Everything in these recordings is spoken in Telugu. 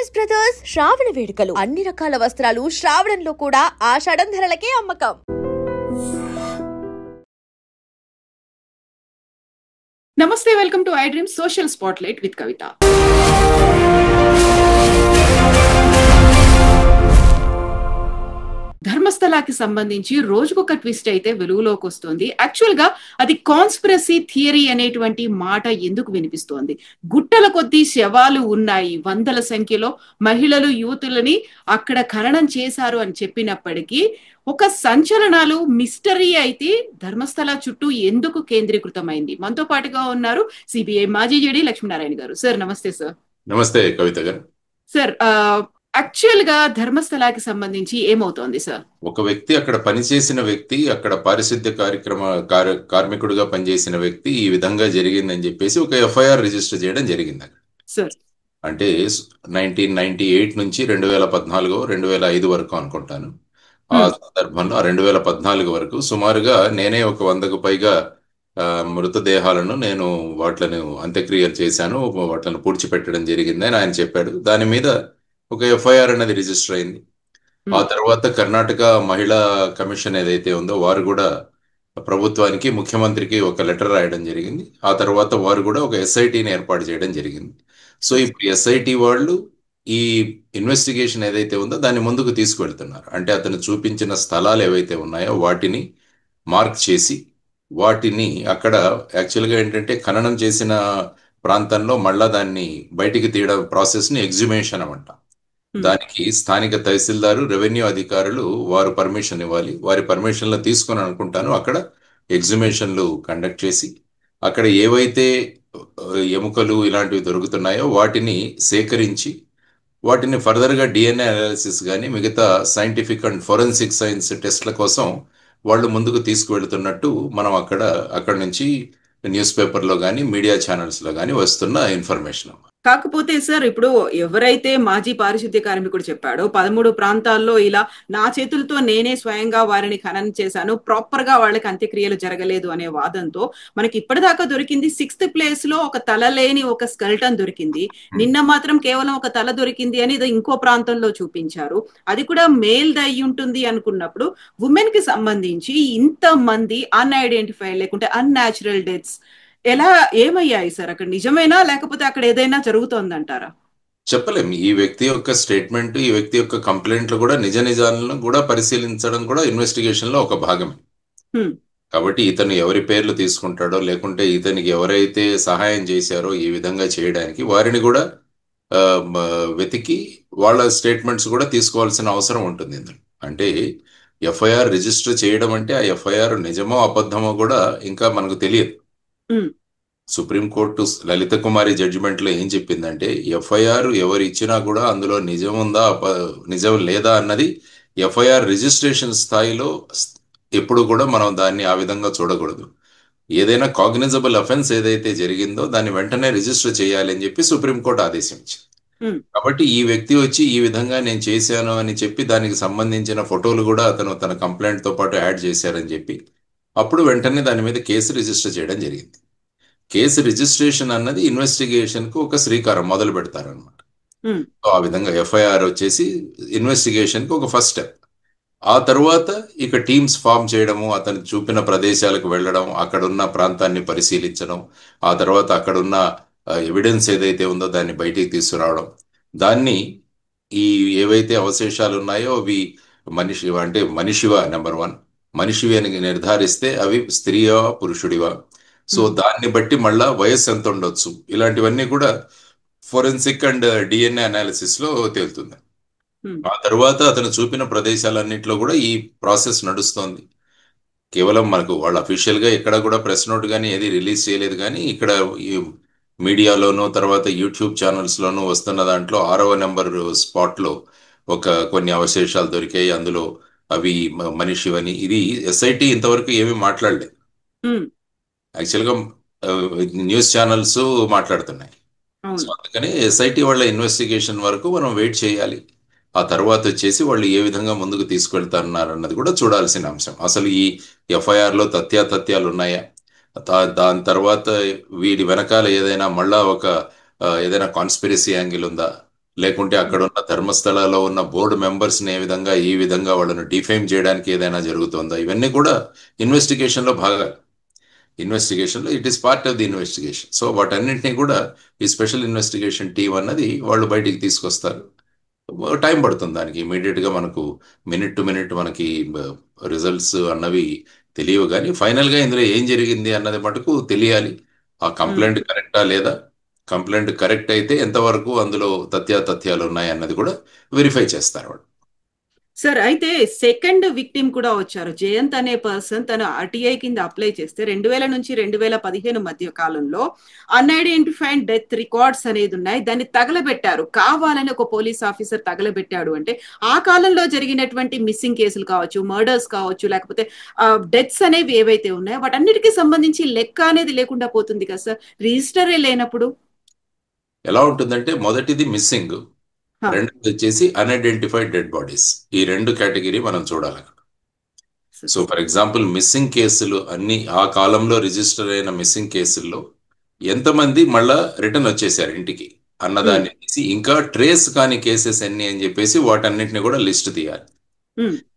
శారీస్ బ్రదర్స్ శ్రావణ వేడుకలు అన్ని రకాల వస్త్రాలు శ్రావణంలో కూడా ఆషాఢం ధరలకే అమ్మకం. నమస్తే, welcome to iDream social spotlight with Kavitha. ధర్మస్థలాకి సంబంధించి రోజుకొక ట్విస్ట్ అయితే వెలుగులోకి వస్తుంది. యాక్చువల్ గా అది కాన్స్పిరసీ థియరీ అనేటువంటి మాట ఎందుకు వినిపిస్తోంది? గుట్టల కొద్దీ శవాలు ఉన్నాయి, వందల సంఖ్యలో మహిళలు యువతులని అక్కడ ఖననం చేశారు అని చెప్పినప్పటికీ ఒక సంచలనాలు మిస్టరీ అయితే ధర్మస్థల చుట్టూ ఎందుకు కేంద్రీకృతమైంది? మనతో పాటుగా ఉన్నారు సిబిఐ మాజీ జేడీ లక్ష్మీనారాయణ గారు. సార్ నమస్తే. సార్ నమస్తే కవిత గారు. సార్, యాక్చువల్ గా ధర్మస్థలాకి సంబంధించి ఏమవుతోంది సార్? ఒక వ్యక్తి, అక్కడ పనిచేసిన వ్యక్తి, అక్కడ పారిశుద్ధ్య కార్మికుడిగా పనిచేసిన వ్యక్తి ఈ విధంగా జరిగిందని చెప్పేసి ఒక ఎఫ్ఐఆర్ రిజిస్టర్ చేయడం జరిగింది అక్కడ. సార్ అంటే 1998 నుంచి 2014 2005 వరకు అనుకుంటాను. ఆ సందర్భంలో 2014 వరకు సుమారుగా నేనే ఒక 100కు పైగా మృతదేహాలను నేను వాటిని అంత్యక్రియలు చేశాను, వాటిని పూడ్చిపెట్టడం జరిగింది అని ఆయన చెప్పాడు. దాని మీద ఒక ఎఫ్ఐఆర్ అనేది రిజిస్టర్ అయింది. ఆ తర్వాత కర్ణాటక మహిళా కమిషన్ ఏదైతే ఉందో వారు కూడా ప్రభుత్వానికి, ముఖ్యమంత్రికి ఒక లెటర్ రాయడం జరిగింది. ఆ తర్వాత వారు కూడా ఒక ఎస్ఐటిని ఏర్పాటు చేయడం జరిగింది. సో ఇప్పుడు ఎస్ఐటి వాళ్ళు ఈ ఇన్వెస్టిగేషన్ ఏదైతే ఉందో దాన్ని ముందుకు తీసుకువెళ్తున్నారు. అంటే అతను చూపించిన స్థలాలు ఏవైతే ఉన్నాయో వాటిని మార్క్ చేసి వాటిని అక్కడ యాక్చువల్గా ఏంటంటే ఖననం చేసిన ప్రాంతంలో మళ్ళా దాన్ని బయటికి తీయడం ప్రాసెస్ని ఎగ్జిబిషన్ అన్నమాట. దానికి స్థానిక తహసీల్దారు, రెవెన్యూ అధికారులు వారు పర్మిషన్ ఇవ్వాలి. వారి పర్మిషన్లు తీసుకొని అనుకుంటాను అక్కడ ఎగ్జిబిషన్లు కండక్ట్ చేసి అక్కడ ఏవైతే ఎముకలు ఇలాంటివి దొరుకుతున్నాయో వాటిని సేకరించి వాటిని ఫర్దర్గా డిఎన్ఏ అనాలిసిస్ కానీ మిగతా సైంటిఫిక్ అండ్ ఫోరెన్సిక్ సైన్స్ టెస్ట్ల కోసం వాళ్ళు ముందుకు తీసుకువెళ్తున్నట్టు మనం అక్కడ నుంచి న్యూస్ పేపర్లో కానీ మీడియా ఛానల్స్లో కానీ వస్తున్న ఇన్ఫర్మేషన్. కాకపోతే సార్, ఇప్పుడు ఎవరైతే మాజీ పారిశుద్ధ్య కార్మికుడు చెప్పాడో 13 ప్రాంతాల్లో ఇలా నా చేతులతో నేనే స్వయంగా వారిని ఖననం చేశాను, ప్రాపర్ గా వాళ్ళకి అంత్యక్రియలు జరగలేదు అనే వాదంతో మనకి ఇప్పటిదాకా దొరికింది 6th ప్లేస్ లో ఒక తల లేని ఒక స్కెల్టన్ దొరికింది. నిన్న మాత్రం కేవలం ఒక తల దొరికింది అని ఇంకో ప్రాంతంలో చూపించారు. అది కూడా మేల్ అయి ఉంటుంది అనుకున్నప్పుడు ఉమెన్ కి సంబంధించి ఇంతమంది అన్ఐడెంటిఫైడ్ లేకుంటే అన్యాచురల్ డెత్స్ ఎలా ఏమయ్యాయి సార్? అక్కడ నిజమేనా లేకపోతే అక్కడ ఏదైనా జరుగుతోందంటారా? చెప్పలేం. ఈ వ్యక్తి యొక్క స్టేట్మెంట్, ఈ వ్యక్తి యొక్క కంప్లైంట్లు కూడా నిజ నిజాలను కూడా పరిశీలించడం కూడా ఇన్వెస్టిగేషన్ లో ఒక భాగమే. కాబట్టి ఇతను ఎవరి పేర్లు తీసుకుంటాడో లేకుంటే ఇతనికి ఎవరైతే సహాయం చేశారో ఈ విధంగా చేయడానికి వారిని కూడా వెతికి వాళ్ళ స్టేట్మెంట్స్ కూడా తీసుకోవాల్సిన అవసరం ఉంటుంది. అంటే ఎఫ్ఐఆర్ రిజిస్టర్ చేయడం అంటే ఆ ఎఫ్ఐఆర్ నిజమో అబద్ధమో కూడా ఇంకా మనకు తెలియదు. సుప్రీంకోర్టు లలిత కుమారి జడ్జిమెంట్ లో ఏం చెప్పిందంటే ఎఫ్ఐఆర్ ఎవరు ఇచ్చినా కూడా అందులో నిజం ఉందా నిజం లేదా అన్నది ఎఫ్ఐఆర్ రిజిస్ట్రేషన్ స్థాయిలో ఎప్పుడు కూడా మనం దాన్ని ఆ విధంగా చూడకూడదు. ఏదైనా కాగ్నిజబుల్ అఫెన్స్ ఏదైతే జరిగిందో దాన్ని వెంటనే రిజిస్టర్ చేయాలి అని చెప్పి సుప్రీంకోర్టు ఆదేశించింది. కాబట్టి ఈ వ్యక్తి వచ్చి ఈ విధంగా నేను చేశాను అని చెప్పి దానికి సంబంధించిన ఫోటోలు కూడా అతను తన కంప్లైంట్ తో పాటు యాడ్ చేశారని చెప్పి అప్పుడు వెంటనే దాని మీద కేసు రిజిస్టర్ చేయడం జరిగింది. కేసు రిజిస్ట్రేషన్ అన్నది ఇన్వెస్టిగేషన్ కు ఒక శ్రీకారం మొదలు పెడతారనమాట. ఆ విధంగా ఎఫ్ఐఆర్ వచ్చేసి ఇన్వెస్టిగేషన్ కు ఒక ఫస్ట్ స్టెప్. ఆ తర్వాత ఇక టీమ్స్ ఫామ్ చేయడము, అతను చూపిన ప్రదేశాలకు వెళ్ళడం, అక్కడున్న ప్రాంతాన్ని పరిశీలించడం, ఆ తర్వాత అక్కడున్న ఎవిడెన్స్ ఏదైతే ఉందో దాన్ని బయటికి తీసుకురావడం, దాన్ని ఈ ఏవైతే అవశేషాలు ఉన్నాయో అవి మనిషివా నెంబర్ 1 మనిషివి అని నిర్ధారిస్తే అవి స్త్రీయా పురుషుడివా, సో దాన్ని బట్టి మళ్ళా వయస్సు ఎంత ఉండొచ్చు, ఇలాంటివన్నీ కూడా ఫోరెన్సిక్ అండ్ డిఎన్ఏ అనాలిసిస్ లో తేలుతుంది. ఆ తర్వాత అతను చూపిన ప్రదేశాలన్నింటిలో కూడా ఈ ప్రాసెస్ నడుస్తోంది. కేవలం మనకు వాళ్ళు అఫీషియల్ గా ఎక్కడ కూడా ప్రెస్ నోట్ కానీ ఏది రిలీజ్ చేయలేదు, కానీ ఇక్కడ ఈ మీడియాలోనూ తర్వాత యూట్యూబ్ ఛానల్స్ లోనూ వస్తున్న దాంట్లో 6వ నెంబర్ స్పాట్ లో కొన్ని అవశేషాలు దొరికాయి. అందులో అవి మనిషివని ఇది ఎస్ఐటి ఇంతవరకు ఏమీ మాట్లాడలేదు. యాక్చువల్గా న్యూస్ ఛానల్స్ మాట్లాడుతున్నాయి. సో అందుకని ఎస్ఐటి వాళ్ళ ఇన్వెస్టిగేషన్ వరకు మనం వెయిట్ చేయాలి. ఆ తర్వాత వచ్చేసి వాళ్ళు ఏ విధంగా ముందుకు తీసుకెళ్తారన్నారు అన్నది కూడా చూడాల్సిన అంశం. అసలు ఈ ఎఫ్ఐఆర్ లో తథ్యాలు ఉన్నాయా, దాని తర్వాత వీడి వెనకాల ఏదైనా మళ్ళా ఏదైనా కాన్స్పిరసీ యాంగిల్ ఉందా, లేకుంటే అక్కడ ఉన్న ధర్మస్థలాలో ఉన్న బోర్డు మెంబర్స్ని ఏ విధంగా ఈ విధంగా వాళ్ళను డిఫేమ్ చేయడానికి ఏదైనా జరుగుతుందా, ఇవన్నీ కూడా ఇన్వెస్టిగేషన్లో భాగాలు. ఇన్వెస్టిగేషన్లో it is part of the investigation. So వాటన్నింటినీ కూడా ఈ స్పెషల్ ఇన్వెస్టిగేషన్ టీం అన్నది వాళ్ళు బయటికి తీసుకొస్తారు. టైం పడుతుంది దానికి. ఇమీడియట్గా మనకు మినిట్ టు మినిట్ మనకి రిజల్ట్స్ అన్నవి తెలియవు, కానీ ఫైనల్గా ఇందులో ఏం జరిగింది అన్నది మటుకు తెలియాలి. ఆ కంప్లైంట్ కరెక్టా లేదా, కంప్లైంట్ కరెక్ట్ అయితే ఎంతవరకు అందులో తథ్యాలు ఉన్నాయి అన్నది కూడా వెరిఫై చేస్తారు వాళ్ళు. సార్, అయితే సెకండ్ విక్టిమ్ కూడా వచ్చారు. జయంత్ అనే పర్సన్ తను ఆర్టీఐ కింద అప్లై చేస్తే 2000 నుంచి 2015 మధ్య కాలంలో అన్ఐడెంటిఫైడ్ డెత్ రికార్డ్స్ అనేది ఉన్నాయి. దాన్ని తగలబెట్టారు, కావాలని ఒక పోలీస్ ఆఫీసర్ తగలబెట్టాడు. అంటే ఆ కాలంలో జరిగినటువంటి మిస్సింగ్ కేసులు కావచ్చు, మర్డర్స్ కావచ్చు, లేకపోతే డెత్స్ అనేవి ఏవైతే ఉన్నాయో వాటన్నిటికీ సంబంధించి లెక్క అనేది లేకుండా పోతుంది కదా సార్, రిజిస్టరే లేనప్పుడు. ఎలా ఉంటుందంటే మొదటిది మిస్సింగ్, రెండోది వచ్చేసి అన్ఐడెంటిఫైడ్ డెడ్ బాడీస్. ఈ రెండు కేటగిరీ మనం చూడాలి. సో ఫర్ ఎగ్జాంపుల్ మిస్సింగ్ కేసులు అన్ని ఆ కాలంలో రిజిస్టర్ అయిన మిస్సింగ్ కేసుల్లో ఎంతమంది మళ్ళా రిటర్న్ వచ్చేసారు ఇంటికి అన్నదాన్ని తీసి, ఇంకా ట్రేస్ కాని కేసెస్ ఎన్ని అని చెప్పేసి వాటన్నిటిని కూడా లిస్ట్ తీయాలి.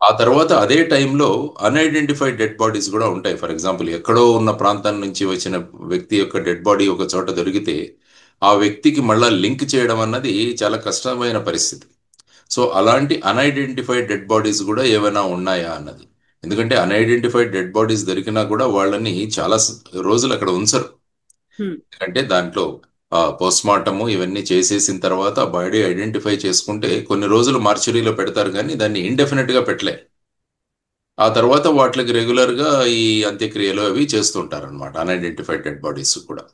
ఆ తర్వాత అదే టైంలో అన్ఐడెంటిఫైడ్ డెడ్ బాడీస్ కూడా ఉంటాయి. ఫర్ ఎగ్జాంపుల్ ఎక్కడో ఉన్న ప్రాంతం నుంచి వచ్చిన వ్యక్తి యొక్క డెడ్ బాడీ ఒక చోట దొరికితే ఆ వ్యక్తికి మళ్ళా లింక్ చేయడం అన్నది చాలా కష్టమైన పరిస్థితి. సో అలాంటి అన్ఐడెంటిఫైడ్ డెడ్ బాడీస్ కూడా ఏమైనా ఉన్నాయా అన్నది. ఎందుకంటే అన్ఐడెంటిఫైడ్ డెడ్ బాడీస్ దొరికినా కూడా వాళ్ళని చాలా రోజులు అక్కడ ఉంచరు. ఎందుకంటే దాంట్లో పోస్ట్ మార్టము ఇవన్నీ చేసేసిన తర్వాత ఆ బాడీ ఐడెంటిఫై చేసుకుంటే కొన్ని రోజులు మార్చురీలో పెడతారు, కానీ దాన్ని ఇండెఫినెట్ గా పెట్టలే. ఆ తర్వాత వాటికి రెగ్యులర్ గా ఈ అంత్యక్రియలు అవి చేస్తుంటారు అనమాట, అన్ఐడెంటిఫైడ్ డెడ్ బాడీస్ కూడా.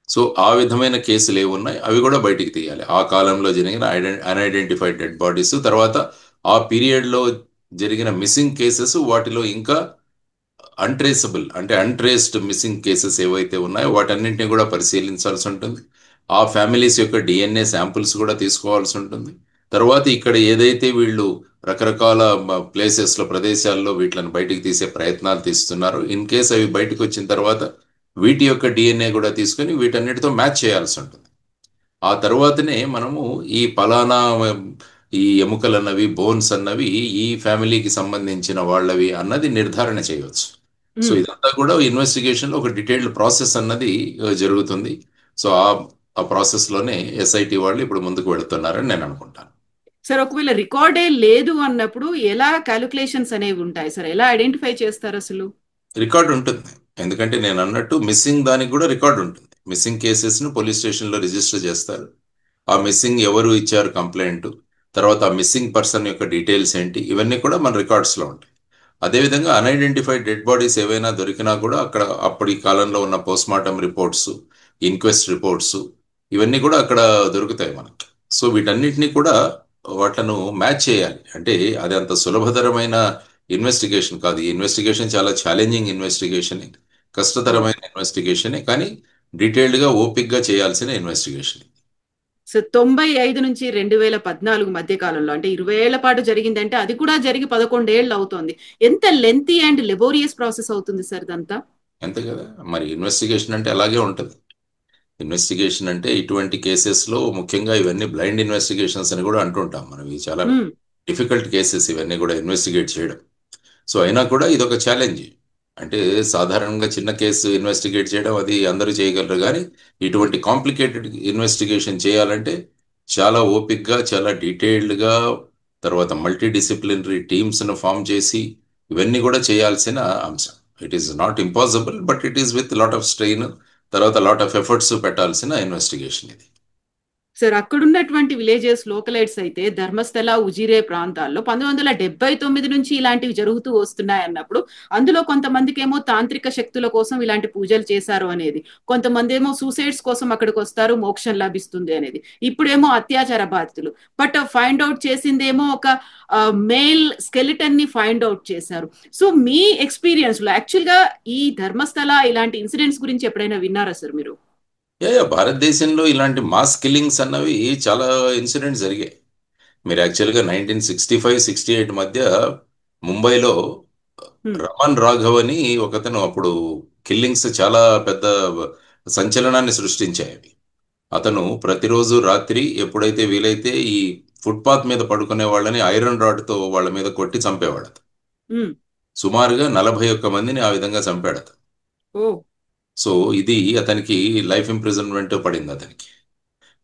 సో ఆ విధమైన కేసులు ఏమున్నాయి అవి కూడా బయటికి తీయాలి. ఆ కాలంలో జరిగిన అన్ఐడెంటిఫైడ్ డెడ్ బాడీస్, తర్వాత ఆ పీరియడ్లో జరిగిన మిస్సింగ్ కేసెస్, వాటిలో ఇంకా అన్ట్రేసబుల్ అంటే అన్ట్రేస్డ్ మిస్సింగ్ కేసెస్ ఏవైతే ఉన్నాయో వాటన్నింటినీ కూడా పరిశీలించాల్సి ఉంటుంది. ఆ ఫ్యామిలీస్ యొక్క డిఎన్ఏ శాంపుల్స్ కూడా తీసుకోవాల్సి ఉంటుంది. తర్వాత ఇక్కడ ఏదైతే వీళ్ళు రకరకాల ప్లేసెస్లో ప్రదేశాల్లో వీటిని బయటికి తీసే ప్రయత్నాలు తీస్తున్నారు, ఇన్ కేస్ అవి బయటకు వచ్చిన తర్వాత వీటి యొక్క డిఎన్ఏ కూడా తీసుకొని వీటన్నిటితో మ్యాచ్ చేయాల్సి ఉంటుంది. ఆ తర్వాతనే మనము ఈ పలానా ఈ ఎముకలు అన్నవి, బోన్స్ అన్నవి ఈ ఫ్యామిలీకి సంబంధించిన వాళ్ళవి అన్నది నిర్ధారణ చేయవచ్చు. సో ఇదంతా కూడా ఇన్వెస్టిగేషన్ లో ఒక డీటెయిల్డ్ ప్రాసెస్ అన్నది జరుగుతుంది. సో ఆ ప్రాసెస్ లోనే ఎస్ఐటి వాళ్ళు ఇప్పుడు ముందుకు వెళుతున్నారని నేను అనుకుంటాను. సార్, ఒకవేళ రికార్డే లేదు అన్నప్పుడు ఎలా క్యాలిక్యులేషన్స్ అనేవి ఉంటాయి సార్, ఎలా ఐడెంటిఫై చేస్తారు అసలు? రికార్డు ఉంటుంది, ఎందుకంటే నేను అన్నట్టు మిస్సింగ్ దానికి కూడా రికార్డు ఉంటుంది. మిస్సింగ్ కేసెస్ ను పోలీస్ స్టేషన్ లో రిజిస్టర్ చేస్తారు. ఆ మిస్సింగ్ ఎవరు ఇచ్చారు కంప్లైంట్, తర్వాత ఆ మిస్సింగ్ పర్సన్ యొక్క డీటెయిల్స్ ఏంటి, ఇవన్నీ కూడా మన రికార్డ్స్ లో ఉంటాయి. అదేవిధంగా అన్ఐడెంటిఫైడ్ డెడ్ బాడీస్ ఏవైనా దొరికినా కూడా అక్కడ అప్పటి కాలంలో ఉన్న post mortem reports, inquest reports ఇవన్నీ కూడా అక్కడ దొరుకుతాయి మనకి. సో వీటన్నిటిని కూడా వాటిను మ్యాచ్ చేయాలి. అంటే అది అంత సులభతరమైన ఇన్వెస్టిగేషన్ కాదు. ఈ ఇన్వెస్టిగేషన్ చాలా ఛాలెంజింగ్ ఇన్వెస్టిగేషన్, కష్టతరమైన ఇన్వెస్టిగేషనే, కానీ డీటెయిల్డ్గా ఓపిక్గా చేయాల్సిన ఇన్వెస్టిగేషన్. సో 95 నుంచి 2014 మధ్య కాలంలో, అంటే 20 ఏళ్ల పాటు జరిగిందంటే అది కూడా జరిగి 11 ఏళ్ళు అవుతోంది. ఎంత లెంతీ అండ్ లెబోరియస్ ప్రాసెస్ అవుతుంది సార్ ఇదంతా? అంతే కదా, మరి ఇన్వెస్టిగేషన్ అంటే అలాగే ఉంటుంది. ఇన్వెస్టిగేషన్ అంటే ఇటువంటి కేసెస్లో ముఖ్యంగా ఇవన్నీ బ్లైండ్ ఇన్వెస్టిగేషన్స్ అని కూడా అంటుంటాం మనం. ఇవి చాలా డిఫికల్ట్ కేసెస్ ఇవన్నీ కూడా ఇన్వెస్టిగేట్ చేయడం. సో అయినా కూడా ఇది ఒక ఛాలెంజ్. అంటే సాధారణంగా చిన్న కేసు ఇన్వెస్టిగేట్ చేయడం అది అందరూ చేయగలరు, కానీ ఇటువంటి కాంప్లికేటెడ్ ఇన్వెస్టిగేషన్ చేయాలంటే చాలా ఓపిక్గా, చాలా డీటెయిల్డ్గా, తర్వాత మల్టీ డిసిప్లినరీ టీమ్స్ను ఫామ్ చేసి ఇవన్నీ కూడా చేయాల్సిన అంశం. It is not impossible, but it is with lot of strain, తర్వాత లాట్ ఆఫ్ ఎఫర్ట్స్ పెట్టాల్సిన ఇన్వెస్టిగేషన్ ఇది. సార్, అక్కడున్నటువంటి విలేజెస్ లోకలైట్స్ అయితే ధర్మస్థల, ఉజిరే ప్రాంతాల్లో 1979 నుంచి ఇలాంటివి జరుగుతూ వస్తున్నాయి అన్నప్పుడు అందులో కొంతమందికి ఏమో తాంత్రిక శక్తుల కోసం ఇలాంటి పూజలు చేశారు అనేది, కొంతమంది ఏమో సూసైడ్స్ కోసం అక్కడికి వస్తారు, మోక్షం లభిస్తుంది అనేది, ఇప్పుడేమో అత్యాచార బాధితులు. బట్ ఫైండ్ అవుట్ చేసిందేమో ఒక మేల్ స్కెలిటన్ ని ఫైండ్ అవుట్ చేశారు. సో మీ ఎక్స్పీరియన్స్ లో యాక్చువల్ గా ఈ ధర్మస్థల ఇలాంటి ఇన్సిడెంట్స్ గురించి ఎప్పుడైనా విన్నారా సార్ మీరు? భారతదేశంలో ఇలాంటి మాస్ కిల్లింగ్స్ అన్నవి చాలా ఇన్సిడెంట్స్ జరిగాయి. మీరు యాక్చువల్గా 1965-68 మధ్య ముంబైలో రమన్ రాఘవ్ అని ఒకతను, అప్పుడు కిల్లింగ్స్ చాలా పెద్ద సంచలనాన్ని సృష్టించాయి. అతను ప్రతిరోజు రాత్రి ఎప్పుడైతే వీలైతే ఈ ఫుట్పాత్ మీద పడుకునే వాళ్ళని ఐరన్ రాడ్తో వాళ్ళ మీద కొట్టి చంపేవాడు అతను. ఉమ్. సుమారుగా 41 మందిని ఆ విధంగా చంపాడు అతను. ఓ. సో ఇది అతనికి లైఫ్ ఇంప్రిజన్మెంట్ పడింది అతనికి.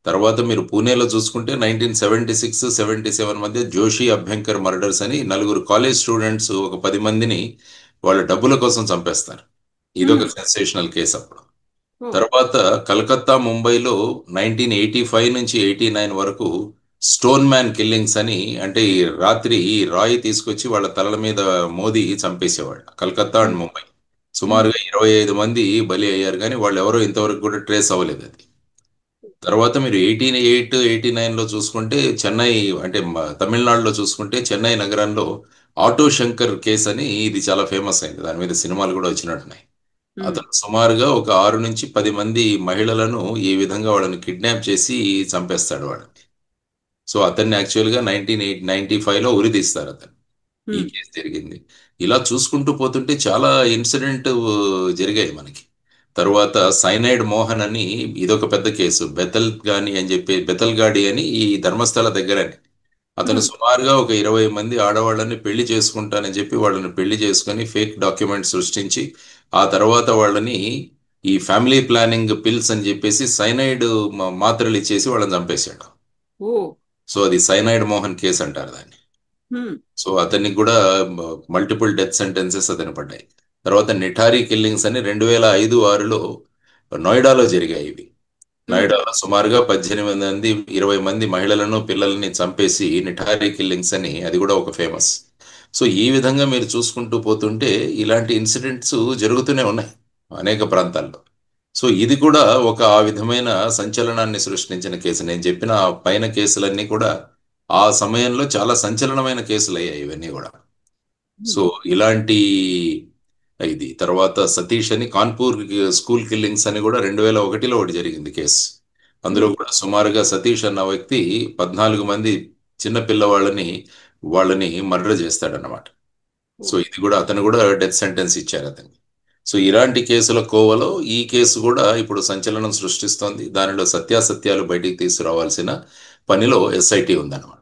తర్వాత మీరు పూణేలో చూసుకుంటే 1976-77 మధ్య జోషి అభ్యంకర్ మర్డర్స్ అని నలుగురు కాలేజ్ స్టూడెంట్స్ ఒక 10 మందిని వాళ్ళ డబ్బుల కోసం చంపేస్తారు. ఇదొక ఉమ్. సెన్సేషనల్ కేసు అప్పుడు. ఓ. తర్వాత కలకత్తా, ముంబైలో 1985 నుంచి 89 వరకు స్టోన్ మ్యాన్ కిల్లింగ్స్ అని, అంటే ఈ రాత్రి ఈ రాయి తీసుకొచ్చి వాళ్ళ తలల మీద మోది చంపేసేవాళ్ళు. కలకత్తా అండ్ ఉమ్. ముంబై ఉమ్. సుమారుగా 25 మంది బలి అయ్యారు, కానీ వాళ్ళు ఎవరో ఇంతవరకు కూడా ట్రేస్ అవ్వలేదు అది. తర్వాత మీరు 88-89లో చూసుకుంటే చెన్నై, అంటే తమిళనాడులో చూసుకుంటే చెన్నై నగరంలో ఆటో శంకర్ కేసు అని, ఇది చాలా ఫేమస్ అయింది, దాని మీద సినిమాలు కూడా వచ్చినట్టున్నాయి. ఉమ్. అతను సుమారుగా ఒక 6 నుంచి 10 మంది మహిళలను ఈ విధంగా వాళ్ళని కిడ్నాప్ చేసి చంపేస్తాడు వాళ్ళని. సో అతన్ని యాక్చువల్గా 1995లో ఉరి తీస్తారు అతను. ఈ ఉమ్. కేసు జరిగింది. ఇలా చూసుకుంటూ పోతుంటే చాలా ఇన్సిడెంట్ జరిగాయి మనకి. తరువాత సైనైడ్ మోహన్ అని, ఇదొక పెద్ద కేసు. బెతల్గాడి అని ఈ ధర్మస్థల దగ్గరని. అతను ఉమ్. సుమారుగా ఒక 20 మంది ఆడవాళ్ళని పెళ్లి చేసుకుంటానని చెప్పి వాళ్ళని పెళ్లి చేసుకొని ఫేక్ డాక్యుమెంట్ సృష్టించి ఆ తర్వాత వాళ్ళని ఈ ఫ్యామిలీ ప్లానింగ్ పిల్స్ అని చెప్పేసి సైనైడ్ మాత్రలు ఇచ్చేసి వాళ్ళని చంపేశాడు. ఓ. సో అది సైనైడ్ మోహన్ కేసు అంటారు దాన్ని. ఉమ్. సో అతనికి కూడా మల్టిపుల్ డెత్ సెంటెన్సెస్ అతను పడ్డాయి. తర్వాత నిఠారీ కిల్లింగ్స్ అని 2005-6లో నోయిడాలో జరిగాయి ఇవి. ఉమ్. నోయిడాలో సుమారుగా 18 మంది 20 మంది మహిళలను పిల్లల్ని చంపేసి నిఠారీ కిల్లింగ్స్ అని, అది కూడా ఒక ఫేమస్. సో ఈ విధంగా మీరు చూసుకుంటూ పోతుంటే ఇలాంటి ఇన్సిడెంట్స్ జరుగుతూనే ఉన్నాయి అనేక ప్రాంతాల్లో. సో ఇది కూడా ఒక ఆ విధమైన సంచలనాన్ని సృష్టించిన కేసు. నేను చెప్పిన ఆ పైన కేసులన్నీ కూడా ఆ సమయంలో చాలా సంచలనమైన కేసులు అయ్యాయి ఇవన్నీ కూడా. ఉమ్. సో ఇలాంటి ఇది తర్వాత సతీష్ అని కాన్పూర్ స్కూల్ కిల్లింగ్స్ అని కూడా 2001లో ఒకటి జరిగింది కేసు. అందులో ఉమ్. కూడా సుమారుగా సతీష్ అన్న వ్యక్తి 14 మంది చిన్న పిల్లవాళ్ళని వాళ్ళని మర్డర్ చేస్తాడన్నమాట. ఓ. సో ఇది కూడా అతను కూడా డెత్ సెంటెన్స్ ఇచ్చారు అతనికి. సో ఇలాంటి కేసుల కోవలో ఈ కేసు కూడా ఇప్పుడు సంచలనం సృష్టిస్తోంది. దానిలో సత్యాసత్యాలు బయటికి తీసుకురావాల్సిన పనిలో ఎస్ఐటి ఉందన్నమాట.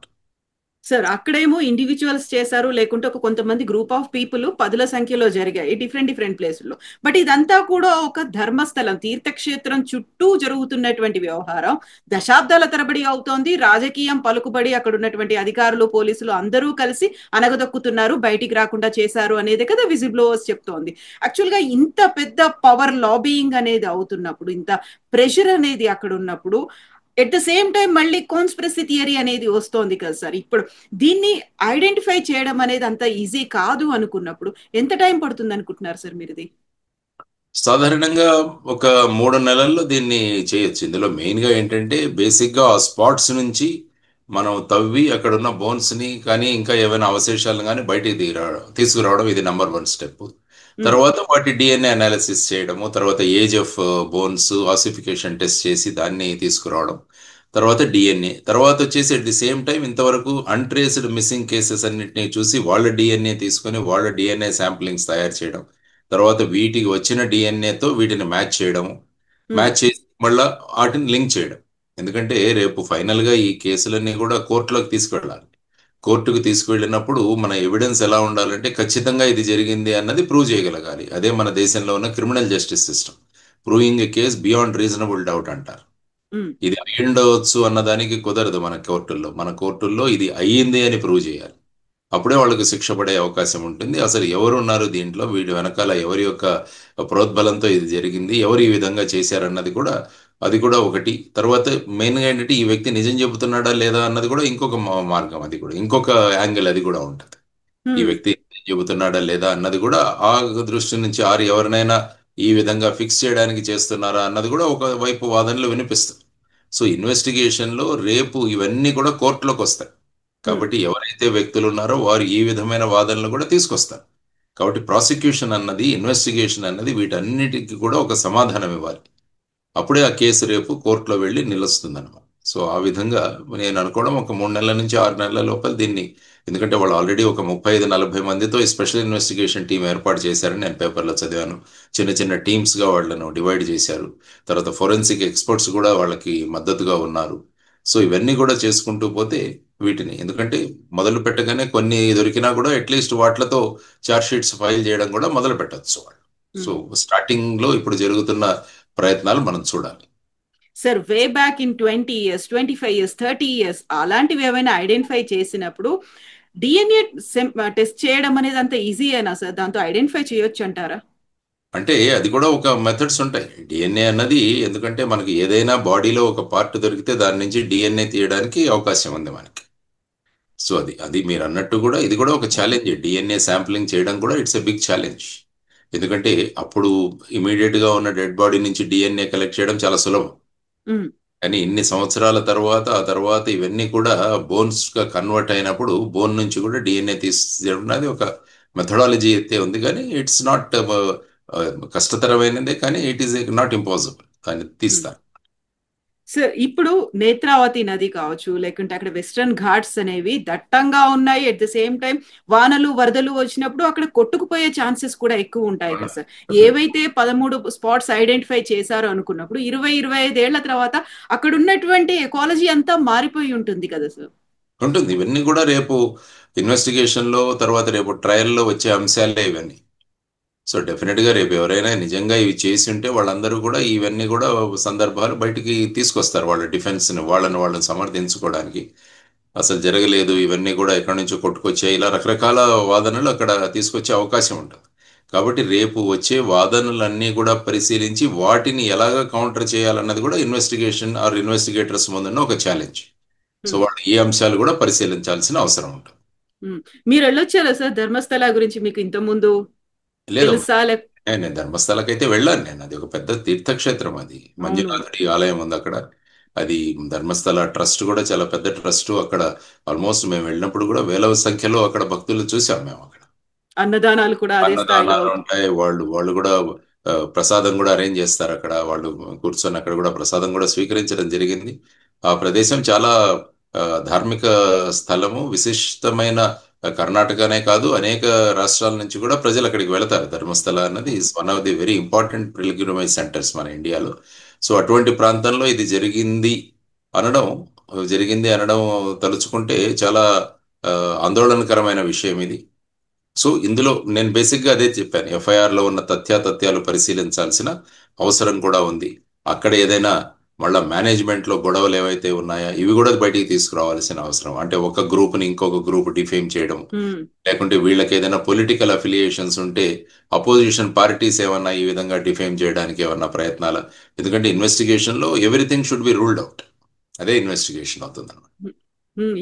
సార్, అక్కడేమో ఇండివిజువల్స్ చేశారు, లేకుంటే ఒక కొంతమంది గ్రూప్ ఆఫ్ పీపుల్ పదుల సంఖ్యలో జరిగాయి డిఫరెంట్ డిఫరెంట్ ప్లేసుల్లో. బట్ ఇదంతా కూడా ఒక ధర్మస్థలం, తీర్థక్షేత్రం చుట్టూ జరుగుతున్నటువంటి వ్యవహారం దశాబ్దాల తరబడి అవుతోంది. రాజకీయం పలుకుబడి అక్కడ ఉన్నటువంటి అధికారులు, పోలీసులు అందరూ కలిసి అనగదొక్కుతున్నారు, బయటికి రాకుండా చేశారు అనేది కదా విజిల్ బ్లోవర్స్ చెప్తోంది. యాక్చువల్గా ఇంత పెద్ద పవర్ లాబీయింగ్ అనేది అవుతున్నప్పుడు, ఇంత ప్రెషర్ అనేది అక్కడ ఉన్నప్పుడు, ఎట్ ద సేమ్ టైం మళ్ళీ కాన్స్పిరసీ థియరీ అనేది వస్తోంది కదా సార్. ఇప్పుడు దీన్ని ఐడెంటిఫై చేయడం అనేది అంత ఈజీ కాదు అనుకున్నప్పుడు ఎంత టైం పడుతుంది అనుకుంటున్నారు సార్ మీరు ఇది? సాధారణంగా ఒక 3 నెలల్లో దీన్ని చేయొచ్చు. ఇందులో మెయిన్గా ఏంటంటే బేసిక్గా ఆ స్పాట్స్ నుంచి మనం తవ్వి అక్కడ ఉన్న బోన్స్ని కానీ ఇంకా ఏమైనా అవశేషాలను కానీ బయటికి తీసుకురావడం, ఇది నంబర్ 1 స్టెప్. తర్వాత వాటి డిఎన్ఏ అనాలిసిస్ చేయడము, తర్వాత age of bones ossification test చేసి దాన్ని తీసుకురావడం, తర్వాత డిఎన్ఏ, తర్వాత వచ్చేసి అట్ ది సేమ్ టైం ఇంతవరకు అన్ట్రేస్డ్ మిస్సింగ్ కేసెస్ అన్నిటిని చూసి వాళ్ళ డిఎన్ఏ తీసుకొని వాళ్ళ డిఎన్ఏ శాంప్లింగ్స్ తయారు చేయడం, తర్వాత వీటికి వచ్చిన డిఎన్ఏతో వీటిని మ్యాచ్ చేయడము, మ్యాచ్ చేసి మళ్ళా వాటిని లింక్ చేయడం. ఎందుకంటే రేపు ఫైనల్గా ఈ కేసులన్నీ కూడా కోర్టులోకి తీసుకువెళ్ళాలి. కోర్టుకు తీసుకువెళ్ళినప్పుడు మన ఎవిడెన్స్ ఎలా ఉండాలంటే ఖచ్చితంగా ఇది జరిగింది అన్నది ప్రూవ్ చేయగలగాలి. అదే మన దేశంలో ఉన్న క్రిమినల్ జస్టిస్ సిస్టమ్. ప్రూవింగ్ ఏ కేస్ బియాండ్ రీజనబుల్ డౌట్ అంటారు. ఇది అయి ఉండవచ్చు అన్నదానికి కుదరదు మన కోర్టుల్లో. మన కోర్టుల్లో ఇది అయ్యింది అని ప్రూవ్ చేయాలి. అప్పుడే వాళ్ళకి శిక్ష పడే అవకాశం ఉంటుంది. అసలు ఎవరు ఉన్నారు దీంట్లో, వీడి వెనకాల ఎవరి యొక్క ప్రోద్బలంతో ఇది జరిగింది, ఎవరు ఈ విధంగా చేశారన్నది కూడా, అది కూడా ఒకటి. తర్వాత మెయిన్గా ఏంటంటే ఈ వ్యక్తి నిజం చెబుతున్నాడా లేదా అన్నది కూడా ఇంకొక మార్గం, అది కూడా ఇంకొక యాంగిల్ అది కూడా ఉంటుంది. ఈ వ్యక్తి నిజం చెబుతున్నాడా లేదా అన్నది కూడా ఆ దృష్టి నుంచి ఎవరినైనా ఈ విధంగా ఫిక్స్ చేయడానికి చేస్తున్నారా అన్నది కూడా ఒక వైపు వాదనలు వినిపిస్తుంది. సో ఇన్వెస్టిగేషన్లో రేపు ఇవన్నీ కూడా కోర్టులోకి వస్తాయి. కాబట్టి ఎవరైతే వ్యక్తులు ఉన్నారో వారు ఈ విధమైన వాదనలు కూడా తీసుకొస్తారు. కాబట్టి ప్రాసిక్యూషన్ అన్నది, ఇన్వెస్టిగేషన్ అన్నది వీటన్నిటికీ కూడా ఒక సమాధానం ఇవ్వాలి. అప్పుడే ఆ కేసు రేపు కోర్టులో వెళ్ళి నిలుస్తుంది అన్నమాట. సో ఆ విధంగా నేను అనుకోవడం ఒక 3 నెలల నుంచి 6 నెలల లోపల దీన్ని, ఎందుకంటే వాళ్ళు ఆల్రెడీ ఒక 35-40 మందితో స్పెషల్ ఇన్వెస్టిగేషన్ టీం ఏర్పాటు చేశారని నేను పేపర్లో చదివాను. చిన్న చిన్న టీమ్స్గా వాళ్ళను డివైడ్ చేశారు. తర్వాత ఫోరెన్సిక్ ఎక్స్పర్ట్స్ కూడా వాళ్ళకి మద్దతుగా ఉన్నారు. సో ఇవన్నీ కూడా చేసుకుంటూ పోతే వీటిని, ఎందుకంటే మొదలు పెట్టగానే కొన్ని దొరికినా కూడా అట్లీస్ట్ వాటిలతో చార్జ్ షీట్స్ ఫైల్ చేయడం కూడా మొదలు పెట్టచ్చు వాళ్ళు. సో స్టార్టింగ్లో ఇప్పుడు జరుగుతున్న ప్రయత్నాలు మనం చూడాలి. Sir way back in 20 years, 25 years, 30 years అలాంటివి ఏమైనా ఐడెంటిఫై చేసినప్పుడు డిఎన్ఏ టెస్ట్ చేయడం అనేది అంత ఈజీ అయినా సార్, దాంతో ఐడెంటిఫై చేయొచ్చు అంటారా? అంటే అది కూడా ఒక మెథడ్స్ ఉంటాయి. డిఎన్ఏ అన్నది, ఎందుకంటే మనకి ఏదైనా బాడీలో ఒక పార్ట్ దొరికితే దాని నుంచి డిఎన్ఏ తీయడానికి అవకాశం ఉంది మనకి. సో అది మీరు అన్నట్టు కూడా ఇది కూడా ఒక ఛాలెంజ్. డిఎన్ఏ శాంప్లింగ్ చేయడం కూడా ఇట్స్ ఎ బిగ్ ఛాలెంజ్. ఎందుకంటే అప్పుడు ఇమీడియట్ గా ఉన్న డెడ్ బాడీ నుంచి డిఎన్ఏ కలెక్ట్ చేయడం చాలా సులభం. మ్మ్. కానీ ఇన్ని సంవత్సరాల తర్వాత ఆ తర్వాత ఇవన్నీ కూడా బోన్స్ గా కన్వర్ట్ అయినప్పుడు బోన్ నుంచి కూడా డిఎన్ఏ తీసేయడం అనేది ఒక మెథడాలజీ అయితే ఉంది. కానీ ఇట్స్ నాట్ కష్టతరమైనదే, కానీ ఇట్ ఈస్ నాట్ ఇంపాసిబుల్ దాన్ని తీస్తారు. సార్ ఇప్పుడు నేత్రావతి నది కావచ్చు, లేకుంటే అక్కడ వెస్టర్న్ ఘాట్స్ అనేవి దట్టంగా ఉన్నాయి. ఎట్ ద సేమ్ టైం వానలు వరదలు వచ్చినప్పుడు అక్కడ కొట్టుకుపోయే ఛాన్సెస్ కూడా ఎక్కువ ఉంటాయి కదా సార్. ఏవైతే 13 స్పాట్స్ ఐడెంటిఫై చేశారో అనుకున్నప్పుడు 20-25 ఏళ్ల తర్వాత అక్కడ ఉన్నటువంటి ఎకాలజీ అంతా మారిపోయి ఉంటుంది కదా సార్. ఉంటుంది. ఇవన్నీ కూడా రేపు ఇన్వెస్టిగేషన్ లో, తర్వాత రేపు ట్రయల్లో వచ్చే అంశాలే ఇవన్నీ. సో డెఫినెట్ గా రేపు ఎవరైనా నిజంగా ఇవి చేసి ఉంటే వాళ్ళందరూ కూడా ఇవన్నీ కూడా సందర్భాలు బయటికి తీసుకొస్తారు. వాళ్ళ డిఫెన్స్ ని వాళ్ళని సమర్థించుకోవడానికి. అసలు జరగలేదు, ఇవన్నీ కూడా ఎక్కడి నుంచో కొట్టుకొచ్చాయి, ఇలా రకరకాల వాదనలు అక్కడ తీసుకొచ్చే అవకాశం ఉంటుంది. కాబట్టి రేపు వచ్చే వాదనలన్నీ కూడా పరిశీలించి వాటిని ఎలాగ కౌంటర్ చేయాలన్నది కూడా ఇన్వెస్టిగేషన్ ఆర్ ఇన్వెస్టిగేటర్స్ ముందున్న ఒక ఛాలెంజ్. సో వాళ్ళు ఈ అంశాలు కూడా పరిశీలించాల్సిన అవసరం ఉంటుంది. మీరు వెళ్ళొచ్చారా సార్ ధర్మస్థల గురించి మీకు ఇంత ముందు లేదు, తెలుసా? నేను ధర్మస్థలకైతే వెళ్ళాను. నేను అది ఒక పెద్ద తీర్థక్షేత్రం. అది మంజునాథుడి ఆలయం ఉంది అక్కడ. అది ధర్మస్థల ట్రస్ట్ కూడా చాలా పెద్ద ట్రస్ట్. అక్కడ ఆల్మోస్ట్ మేము వెళ్ళినప్పుడు కూడా వేల సంఖ్యలో అక్కడ భక్తులు చూసాం మేము. అక్కడ అన్నదానాలు కూడా అదే స్థాయిలో అన్నదానాలు ఉంటాయి. వాళ్ళు కూడా ప్రసాదం కూడా అరేంజ్ చేస్తారు అక్కడ. వాళ్ళు కూర్చొని అక్కడ కూడా ప్రసాదం కూడా స్వీకరించడం జరిగింది. ఆ ప్రదేశం చాలా ధార్మిక స్థలము, విశిష్టమైన. కర్ణాటకనే కాదు, అనేక రాష్ట్రాల నుంచి కూడా ప్రజలు అక్కడికి వెళతారు. ధర్మస్థల అన్నది is one of the very important pilgrimage centres మన ఇండియాలో. సో అటువంటి ప్రాంతంలో ఇది అనడం జరిగింది అనడం తలుచుకుంటే చాలా ఆందోళనకరమైన విషయం ఇది. సో ఇందులో నేను బేసిక్గా అదే చెప్పాను. ఎఫ్ఐఆర్లో ఉన్న తథ్యాలు పరిశీలించాల్సిన అవసరం కూడా ఉంది. అక్కడ ఏదైనా మళ్ళా మేనేజ్మెంట్లో గొడవలు ఏవైతే ఉన్నాయా ఇవి కూడా బయటికి తీసుకురావాల్సిన అవసరం. అంటే ఒక గ్రూప్ని ఇంకొక గ్రూప్ డిఫేమ్ చేయడం, లేకుంటే వీళ్ళకి ఏదైనా పొలిటికల్ అఫిలియేషన్స్ ఉంటే అపోజిషన్ పార్టీస్ ఏమన్నా ఈ విధంగా డిఫేమ్ చేయడానికి ఏమన్నా ప్రయత్నాలు. ఎందుకంటే ఇన్వెస్టిగేషన్లో everything should be ruled out. అదే ఇన్వెస్టిగేషన్ అవుతుంది అన్నమాట.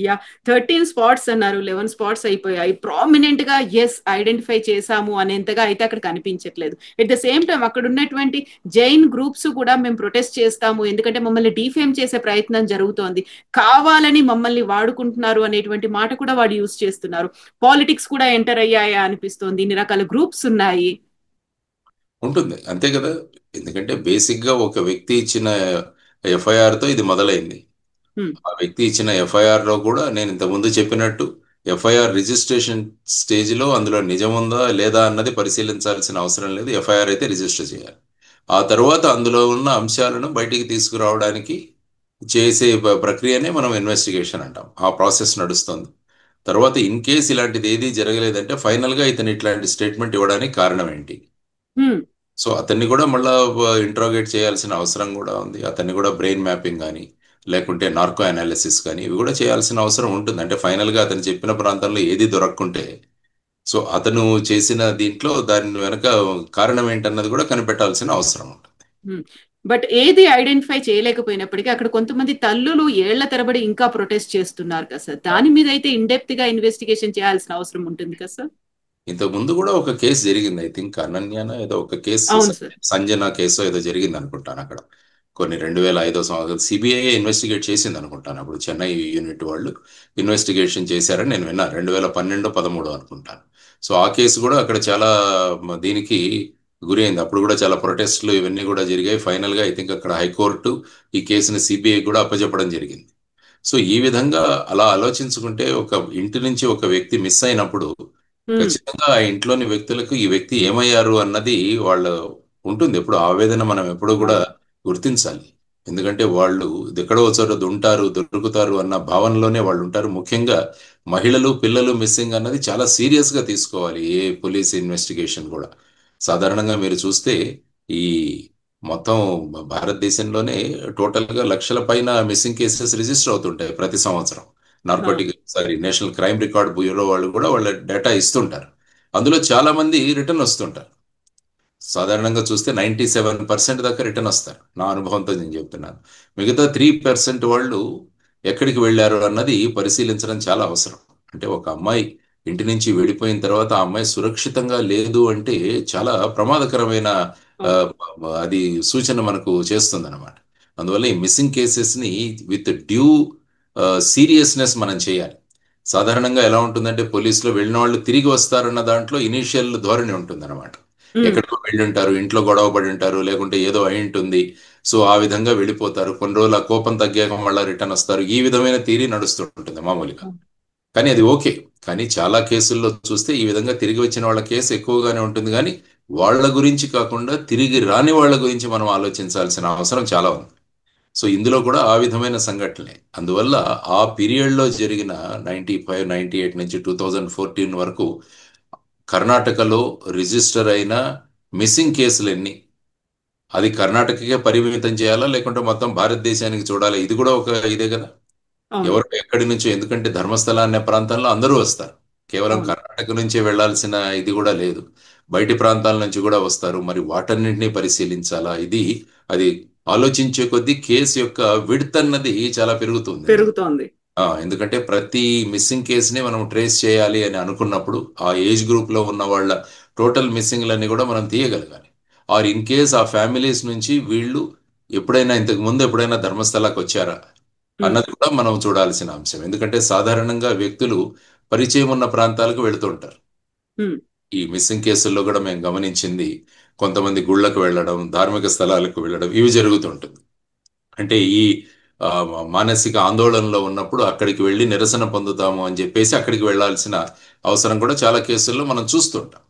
యా 13 స్పాట్స్ అన్నారు, 11 స్పాట్స్ అయిపోయాయి. ప్రామినెంట్ గా ఎస్ ఐడెంటిఫై చేశాము అనేంతగా అయితే అక్కడ కనిపించట్లేదు. ఎట్ ద సేమ్ టైం అక్కడ ఉన్నటువంటి జైన్ గ్రూప్స్ కూడా మేము ప్రొటెస్ట్ చేస్తాము, ఎందుకంటే మమ్మల్ని డిఫేమ్ చేసే ప్రయత్నం జరుగుతోంది, కావాలని మమ్మల్ని వాడుకుంటున్నారు అనేటువంటి మాట కూడా వాడు యూజ్ చేస్తున్నారు. పాలిటిక్స్ కూడా ఎంటర్ అయ్యాయా అనిపిస్తోంది. ఇన్ని రకాల గ్రూప్స్ ఉన్నాయి. ఉంటుంది అంతే కదా. ఎందుకంటే బేసిక్గా ఒక వ్యక్తి ఇచ్చిన ఎఫ్ఐఆర్తో ఇది మొదలైంది. ఆ వ్యక్తి ఇచ్చిన ఎఫ్ఐఆర్ లో కూడా నేను ఇంతకుముందు చెప్పినట్టు ఎఫ్ఐఆర్ రిజిస్ట్రేషన్ స్టేజ్లో అందులో నిజం ఉందా లేదా అన్నది పరిశీలించాల్సిన అవసరం లేదు. ఎఫ్ఐఆర్ అయితే రిజిస్టర్ చేయాలి. ఆ తర్వాత అందులో ఉన్న అంశాలను బయటికి తీసుకురావడానికి చేసే ప్రక్రియనే మనం ఇన్వెస్టిగేషన్ అంటాం. ఆ ప్రాసెస్ నడుస్తుంది. తర్వాత ఇన్ కేస్ ఇలాంటిది ఏది జరగలేదంటే ఫైనల్గా ఇతను ఇట్లాంటి స్టేట్మెంట్ ఇవ్వడానికి కారణం ఏంటి. సో అతన్ని కూడా మళ్ళా ఇంట్రాగేట్ చేయాల్సిన అవసరం కూడా ఉంది. అతన్ని కూడా బ్రెయిన్ మ్యాపింగ్ కానీ లేకుంటే నార్కో అనాలిసిస్ కానీ ఇవి కూడా చేయాల్సిన అవసరం ఉంటుంది. అంటే ఫైనల్గా అతను చెప్పిన ప్రాంతంలో ఏది దొరక్కుంటే సో అతను చేసిన దీంట్లో దాని వెనక కారణం ఏంటన్నది కూడా కనిపెట్టాల్సిన అవసరం ఉంటుంది. బట్ ఏది ఐడెంటిఫై చేయలేకపోయినప్పటికీ అక్కడ కొంతమంది తల్లులు ఏళ్ల తరబడి ఇంకా ప్రొటెస్ట్ చేస్తున్నారు కదా సార్. దాని మీద అయితే ఇన్డెప్త్ గా ఇన్వెస్టిగేషన్ చేయాల్సిన అవసరం ఉంటుంది కదా సార్. ఇంతకు ముందు కూడా ఒక కేసు జరిగింది. ఐ థింక్ అనన్యాన ఏదో ఒక కేసు, సంజన కేసు ఏదో జరిగింది అనుకుంటాను. అక్కడ కొన్ని 2005 సంవత్సరం సిబిఐ ఇన్వెస్టిగేట్ చేసింది అనుకుంటాను. అప్పుడు చెన్నై యూనిట్ వాళ్ళు ఇన్వెస్టిగేషన్ చేశారని నేను విన్నాను. 2012-13 అనుకుంటాను. సో ఆ కేసు కూడా అక్కడ చాలా దీనికి గురి అయింది. అప్పుడు కూడా చాలా ప్రొటెస్ట్లు ఇవన్నీ కూడా జరిగాయి. ఫైనల్ గా ఐ థింక్ అక్కడ హైకోర్టు ఈ కేసుని సిబిఐ కూడా అప్పచెప్పడం జరిగింది. సో ఈ విధంగా అలా ఆలోచించుకుంటే ఒక ఇంటి నుంచి ఒక వ్యక్తి మిస్ అయినప్పుడు ఖచ్చితంగా ఆ ఇంట్లోని వ్యక్తులకు ఈ వ్యక్తి ఏమయ్యారు అన్నది వాళ్ళ ఉంటుంది. ఎప్పుడు ఆవేదన మనం ఎప్పుడు కూడా గుర్తించాలి. ఎందుకంటే వాళ్ళు ఎక్కడో చోట ఉంటారు, దొరుకుతారు అన్న భావనలోనే వాళ్ళు ఉంటారు. ముఖ్యంగా మహిళలు, పిల్లలు మిస్సింగ్ అన్నది చాలా సీరియస్ గా తీసుకోవాలి ఏ పోలీస్ ఇన్వెస్టిగేషన్ కూడా. సాధారణంగా మీరు చూస్తే ఈ మొత్తం భారతదేశంలోనే టోటల్ గా లక్షల పైన మిస్సింగ్ కేసెస్ రిజిస్టర్ అవుతుంటాయి ప్రతి సంవత్సరం. నేషనల్ క్రైమ్ రికార్డ్ బ్యూరో వాళ్ళు కూడా వాళ్ళ డేటా ఇస్తుంటారు. అందులో చాలా మంది రిటర్న్ వస్తుంటారు. సాధారణంగా చూస్తే 97% దాకా రిటర్న్ వస్తారు. నా అనుభవంతో నేను చెప్తున్నాను. మిగతా 3% వాళ్ళు ఎక్కడికి వెళ్ళారు అన్నది పరిశీలించడం చాలా అవసరం. అంటే ఒక అమ్మాయి ఇంటి నుంచి వెళ్ళిపోయిన తర్వాత ఆ అమ్మాయి సురక్షితంగా లేదు అంటే చాలా ప్రమాదకరమైన ఆ, అది సూచన మనకు చేస్తుంది అనమాట. అందువల్ల ఈ మిస్సింగ్ కేసెస్ ని విత్ డ్యూ సీరియస్నెస్ మనం చేయాలి. సాధారణంగా ఎలా ఉంటుందంటే పోలీసులో వెళ్ళిన వాళ్ళు తిరిగి వస్తారన్న దాంట్లో ఇనీషియల్ ధోరణి ఉంటుంది అనమాట. ఎక్కడికో వెళ్ళి ఉంటారు, ఇంట్లో గొడవ పడి ఉంటారు, లేకుంటే ఏదో అయి ఉంటుంది. సో ఆ విధంగా వెళ్ళిపోతారు. కొన్ని రోజులు ఆ కోపం తగ్గాక మళ్ళీ రిటర్న్ వస్తారు. ఈ విధమైన థియరీ నడుస్తుంటుంది మామూలుగా. కానీ అది ఓకే. కానీ చాలా కేసుల్లో చూస్తే ఈ విధంగా తిరిగి వచ్చిన వాళ్ళ కేసు ఎక్కువగానే ఉంటుంది. కానీ వాళ్ళ గురించి కాకుండా తిరిగి రాని వాళ్ళ గురించి మనం ఆలోచించాల్సిన అవసరం చాలా ఉంది. సో ఇందులో కూడా ఆ విధమైన సంఘటనలే. అందువల్ల ఆ పీరియడ్లో జరిగిన 95, 98 నుంచి 2014 వరకు కర్ణాటకలో రిజిస్టర్ అయిన మిస్సింగ్ కేసులు ఎన్ని, అది కర్ణాటకకే పరిమితం చేయాలా లేకుంటే మొత్తం భారతదేశానికి చూడాలా? ఇది కూడా ఒక ఇదే కదా. ఎవరు ఎక్కడి నుంచో, ఎందుకంటే ధర్మస్థల అనే ప్రాంతంలో అందరూ వస్తారు. కేవలం కర్ణాటక నుంచే వెళ్లాల్సిన ఇది కూడా లేదు, బయటి ప్రాంతాల నుంచి కూడా వస్తారు. మరి వాటన్నింటినీ పరిశీలించాలా? అది ఆలోచించే కొద్దీ కేసు యొక్క విడ్త్ అన్నది చాలా పెరుగుతుంది. ఎందుకంటే ప్రతి మిస్సింగ్ కేసుని మనం ట్రేస్ చేయాలి అని అనుకున్నప్పుడు ఆ ఏజ్ గ్రూప్ లో ఉన్న వాళ్ళ టోటల్ మిస్సింగ్లన్నీ కూడా మనం తీయగలగాలి. ఆర్ ఇన్ కేస్ ఆ ఫ్యామిలీస్ నుంచి వీళ్ళు ఇంతకు ముందు ఎప్పుడైనా ధర్మస్థలానికి వచ్చారా అన్నది కూడా మనం చూడాల్సిన అంశం. ఎందుకంటే సాధారణంగా వ్యక్తులు పరిచయం ఉన్న ప్రాంతాలకు వెళుతుంటారు. ఈ మిస్సింగ్ కేసుల్లో కూడా మేము గమనించింది కొంతమంది గుళ్ళకు వెళ్ళడం, ధార్మిక స్థలాలకు వెళ్ళడం, ఇవి జరుగుతుంటుంది. అంటే ఈ మానసిక ఆందోళనలో ఉన్నప్పుడు అక్కడికి వెళ్ళి నిరసన పొందుతాము అని చెప్పేసి అక్కడికి వెళ్లాల్సిన అవసరం కూడా చాలా కేసుల్లో మనం చూస్తుంటాం.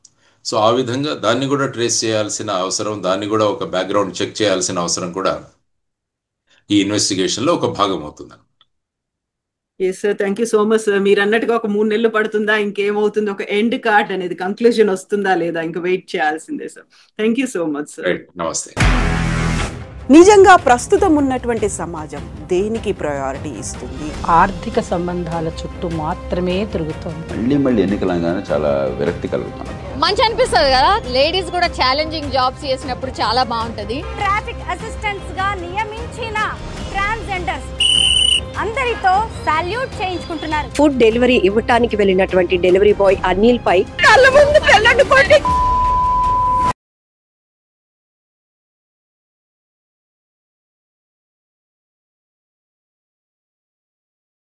సో ఆ విధంగా దాన్ని కూడా ట్రేస్ చేయాల్సిన అవసరం, దాన్ని కూడా ఒక బ్యాక్గ్రౌండ్ చెక్ చేయాల్సిన అవసరం కూడా ఈ ఇన్వెస్టిగేషన్ లో ఒక భాగం అవుతుంది. Yes sir, thank you so much sir. మీరు అన్నట్టుగా ఒక 3 నెలలు పడుతుందా, ఇంకేమవుతుంది, ఒక ఎండ్ కార్డ్ అనేది కంక్లూజన్ వస్తుందా లేదా, ఇంకా వెయిట్ చేయాల్సిందే sir. Thank you so much sir. నమస్తే. నిజంగా ప్రస్తుతం ఉన్నటువంటి సమాజం దేనికి ప్రయారిటీ ఇస్తుంది? ఆర్థిక సంబంధాల చుట్టూ మాత్రమే తిరుగుతోంది. మళ్ళీ ఎన్నికలంగానే చాలా విరక్తి కలుగుతున్నాం. మంచి అనిపిస్తుంది కదా, లేడీస్ కూడా ఛాలెంజింగ్ జాబ్స్ చేసినప్పుడు చాలా బాగుంటది. ట్రాఫిక్ అసిస్టెంట్స్ గా నియమించిన ట్రాన్స్జెండర్స్ అందరితో సాల్యూట్ చేయించుకుంటున్నారు. ఫుడ్ డెలివరీ ఇవ్వటానికి వెళ్ళినటువంటి డెలివరీ బాయ్ అనిల్ పై కళ్ళ ముందు